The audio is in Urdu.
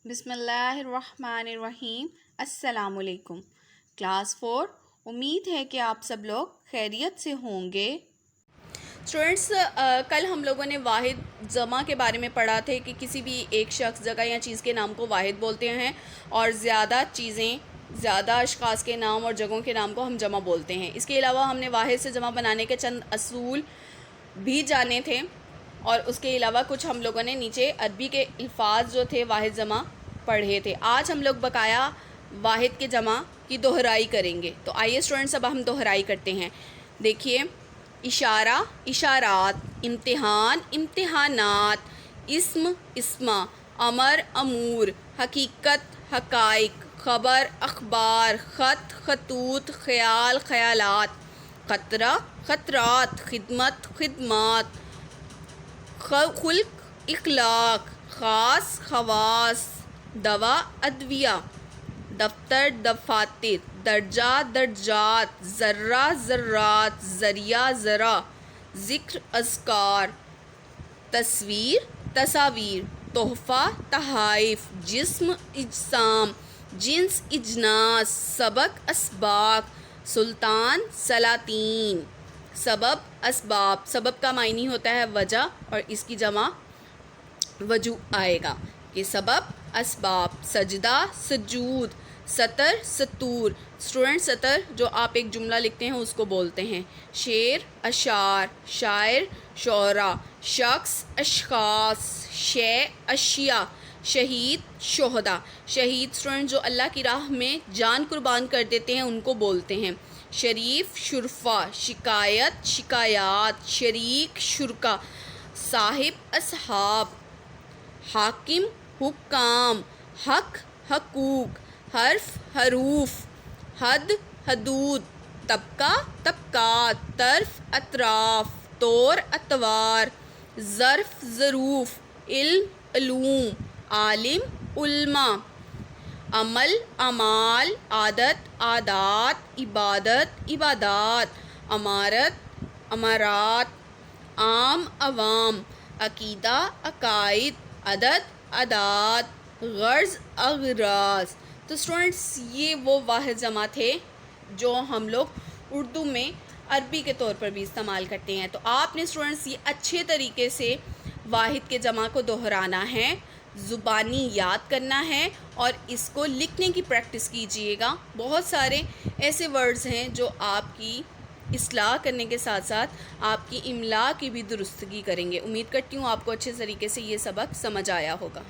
بسم اللہ الرحمن الرحیم۔ السلام علیکم کلاس 4، امید ہے کہ آپ سب لوگ خیریت سے ہوں گے۔ اسٹوڈنٹس، کل ہم لوگوں نے واحد جمع کے بارے میں پڑھا تھے کہ کسی بھی ایک شخص، جگہ یا چیز کے نام کو واحد بولتے ہیں، اور زیادہ چیزیں، زیادہ اشخاص کے نام اور جگہوں کے نام کو ہم جمع بولتے ہیں۔ اس کے علاوہ ہم نے واحد سے جمع بنانے کے چند اصول بھی جانے تھے، اور اس کے علاوہ کچھ ہم لوگوں نے نیچے عربی کے الفاظ جو تھے واحد جمع پڑھے تھے۔ آج ہم لوگ بقایا واحد کے جمع کی دہرائی کریں گے۔ تو آئیے اسٹوڈنٹس، اب ہم دہرائی کرتے ہیں۔ دیکھیے، اشارہ اشارات، امتحان امتحانات، اسم اسما، امر امور، حقیقت حقائق، خبر اخبار، خط خطوط، خیال خیالات، خطرہ خطرات، خدمت خدمات، خلق اخلاق، خاص خواص، دوا ادویہ، دفتر دفاتر، درجہ درجات، ذرہ ذرات، ذریعہ ذرا، ذکر اذکار، تصویر تصاویر، تحفہ تحائف، جسم اجسام، جنس اجناس، سبق اسباق، سلطان سلاطین، سبب اسباب۔ سبب کا معنی ہوتا ہے وجہ، اور اس کی جمع وجوہ آئے گا کہ سبب اسباب۔ سجدہ سجود، سطر سطور۔ اسٹوڈنٹ، سطر جو آپ ایک جملہ لکھتے ہیں اس کو بولتے ہیں۔ شعر اشعار، شاعر شعراء، شخص اشخاص، شے اشیاء، شہید شہداء۔ شہید اسٹوڈنٹ جو اللہ کی راہ میں جان قربان کر دیتے ہیں ان کو بولتے ہیں۔ شریف شرفا، شکایت شکایات، شریک شرکا، صاحب اصحاب، حاکم حکام، حق حقوق، حرف حروف، حد حدود، طبقہ طبقات، طرف اطراف، طور اطوار، ظرف ظروف، علم علوم، عالم علماء، عمل اعمال، عادت عادات، عبادت عبادات، امارت امارات، عام عوام، عقیدہ عقائد، عدد اعداد، غرض اغراض۔ تو اسٹوڈنٹس، یہ وہ واحد جمع تھے جو ہم لوگ اردو میں عربی کے طور پر بھی استعمال کرتے ہیں۔ تو آپ نے اسٹوڈنٹس یہ اچھے طریقے سے واحد کے جمع کو دہرانا ہے، زبانی یاد کرنا ہے، اور اس کو لکھنے کی پریکٹس کیجئے گا۔ بہت سارے ایسے ورڈز ہیں جو آپ کی اصلاح کرنے کے ساتھ ساتھ آپ کی املا کی بھی درستگی کریں گے۔ امید کرتی ہوں آپ کو اچھے طریقے سے یہ سبق سمجھ آیا ہوگا۔